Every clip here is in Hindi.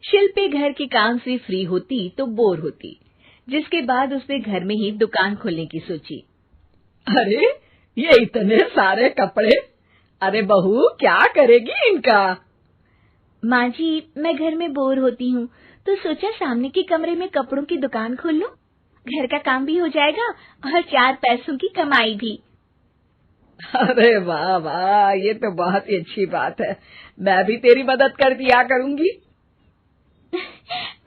शिल्पी घर के काम से फ्री होती तो बोर होती, जिसके बाद उसने घर में ही दुकान खोलने की सोची। अरे ये इतने सारे कपड़े, अरे बहू क्या करेगी इनका? माँ जी, मैं घर में बोर होती हूँ तो सोचा सामने के कमरे में कपड़ों की दुकान खोल लूं। घर का काम भी हो जाएगा और 4 पैसों की कमाई भी। अरे वाह वाह, ये तो बहुत ही अच्छी बात है। मैं भी तेरी मदद कर दिया करूंगी।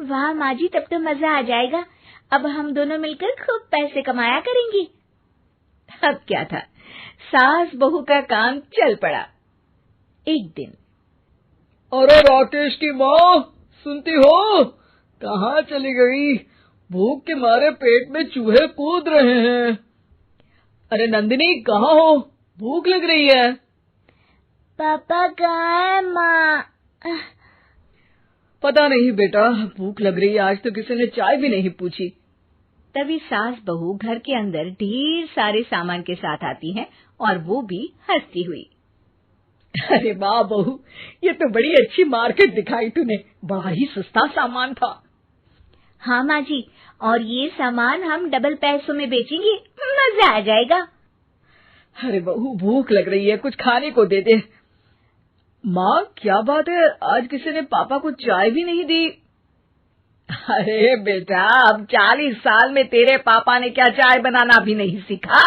वाह माँ जी, तब तो मजा आ जाएगा। अब हम दोनों मिलकर खूब पैसे कमाया करेंगे। अब क्या था, सास बहू का काम चल पड़ा। एक दिन, अरे राकेश की माँ, सुनती हो? कहाँ चली गई? भूख के मारे पेट में चूहे कूद रहे हैं। अरे नंदिनी, कहाँ हो? भूख लग रही है। पापा कहाँ है माँ? पता नहीं बेटा, भूख लग रही है। आज तो किसी ने चाय भी नहीं पूछी। तभी सास बहू घर के अंदर ढेर सारे सामान के साथ आती हैं और वो भी हंसती हुई। अरे वाह बहू, ये तो बड़ी अच्छी मार्केट दिखाई तूने। बड़ा ही सस्ता सामान था। हाँ माँ जी, और ये सामान हम डबल पैसों में बेचेंगे, मजा आ जाएगा। अरे बहू, भूख लग रही है, कुछ खाने को दे दे। माँ क्या बात है, आज किसी ने पापा को चाय भी नहीं दी? अरे बेटा, अब 40 साल में तेरे पापा ने क्या चाय बनाना भी नहीं सीखा?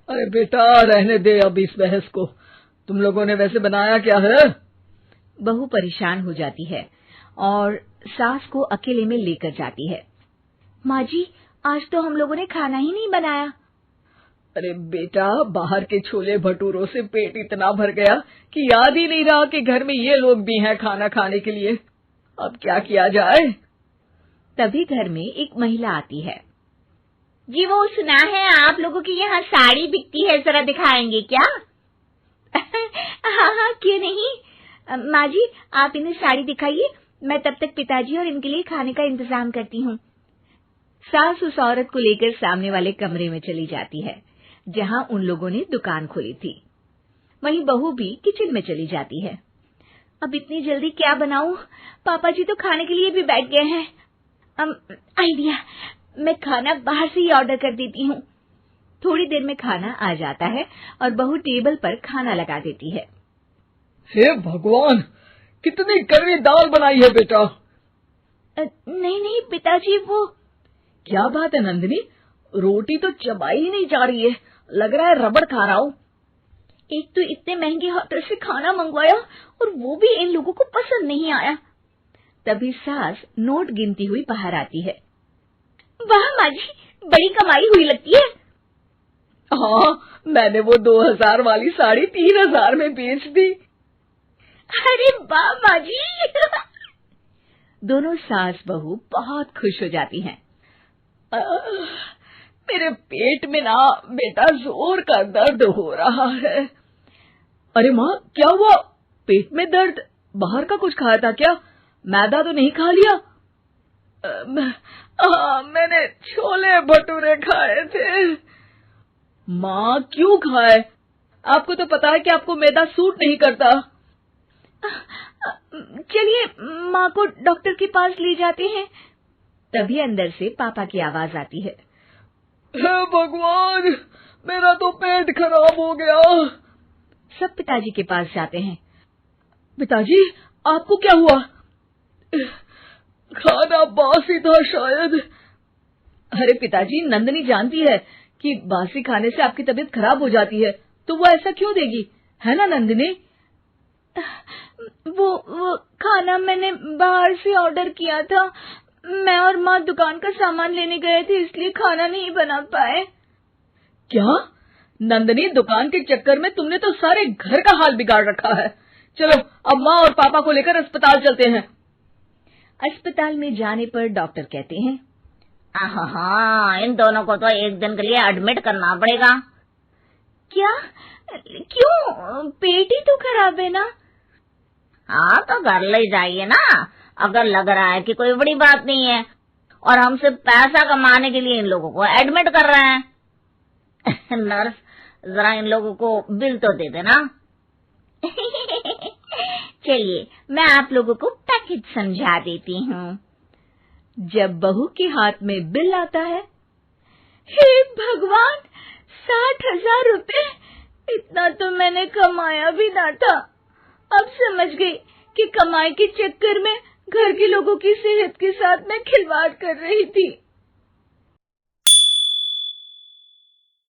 अरे बेटा रहने दे अब इस बहस को। तुम लोगों ने वैसे बनाया क्या है? बहू परेशान हो जाती है और सास को अकेले में लेकर जाती है। माँ जी, आज तो हम लोगों ने खाना ही नहीं बनाया। अरे बेटा, बाहर के छोले भटूरों से पेट इतना भर गया कि याद ही नहीं रहा कि घर में ये लोग भी हैं खाना खाने के लिए। अब क्या किया जाए? तभी घर में एक महिला आती है। जी, वो सुना है आप लोगों की यहाँ साड़ी बिकती है, जरा दिखाएंगे क्या? हाँ हाँ, क्यों नहीं। माँ जी, आप इन्हें साड़ी दिखाइए, मैं तब तक पिताजी और इनके लिए खाने का इंतजाम करती हूँ। सास उस औरत को लेकर सामने वाले कमरे में चली जाती है जहाँ उन लोगों ने दुकान खोली थी। वहीं बहू भी किचन में चली जाती है। अब इतनी जल्दी क्या बनाऊं? पापा जी तो खाने के लिए भी बैठ गए हैं। आइडिया, मैं खाना बाहर से ही ऑर्डर कर देती हूँ। थोड़ी देर में खाना आ जाता है और बहू टेबल पर खाना लगा देती है। हे भगवान, कितनी कड़वी दाल बनाई है बेटा। नहीं नहीं पिताजी, वो क्या बात है नंदिनी, रोटी तो चबाई ही नहीं जा रही है, लग रहा है रबड़ खा रहा हूँ। एक तो इतने महंगे होटल से खाना मंगवाया और वो भी इन लोगों को पसंद नहीं आया। तभी सास नोट गिनती हुई बाहर आती है। वाह माँ जी, बड़ी कमाई हुई लगती है। हाँ, मैंने वो 2000 वाली साड़ी 3000 में बेच दी। अरे वाह माँ जी। दोनों सास बहू बहुत खुश हो जाती हैं। मेरे पेट में ना बेटा जोर का दर्द हो रहा है। अरे माँ, क्या हुआ? पेट में दर्द? बाहर का कुछ खाया था क्या? मैदा तो नहीं खा लिया? मैंने छोले भटूरे खाए थे। माँ क्यों खाए? आपको तो पता है कि आपको मैदा सूट नहीं करता। चलिए माँ को डॉक्टर के पास ले जाते हैं। तभी अंदर से पापा की आवाज आती है। हे भगवान, मेरा तो पेट खराब हो गया। सब पिताजी के पास जाते हैं। पिताजी, आपको क्या हुआ? खाना बासी था शायद। अरे पिताजी, नंदिनी जानती है कि बासी खाने से आपकी तबीयत खराब हो जाती है, तो वो ऐसा क्यों देगी, है ना नंदिनी? वो खाना मैंने बाहर से ऑर्डर किया था। मैं और माँ दुकान का सामान लेने गए थे, इसलिए खाना नहीं बना पाए। क्या नंदिनी, दुकान के चक्कर में तुमने तो सारे घर का हाल बिगाड़ रखा है। चलो अब माँ और पापा को लेकर अस्पताल चलते हैं। अस्पताल में जाने पर डॉक्टर कहते हैं, हाँ, इन दोनों को तो एक दिन के लिए एडमिट करना पड़ेगा। क्या? क्यों? पेट ही तो खराब है ना। हाँ, तो घर ले जाइए ना, अगर लग रहा है कि कोई बड़ी बात नहीं है और हम सिर्फ पैसा कमाने के लिए इन लोगों को एडमिट कर रहे हैं। नर्स, जरा इन लोगों को बिल तो दे देना। चलिए, मैं आप लोगों को पैक कुछ समझा देती हूँ। जब बहू के हाथ में बिल आता है, हे भगवान, 60,000 रुपए! इतना तो मैंने कमाया भी ना था। अब समझ गई कि कमाई के चक्कर में घर के लोगों की सेहत के साथ मैं खिलवाड़ कर रही थी।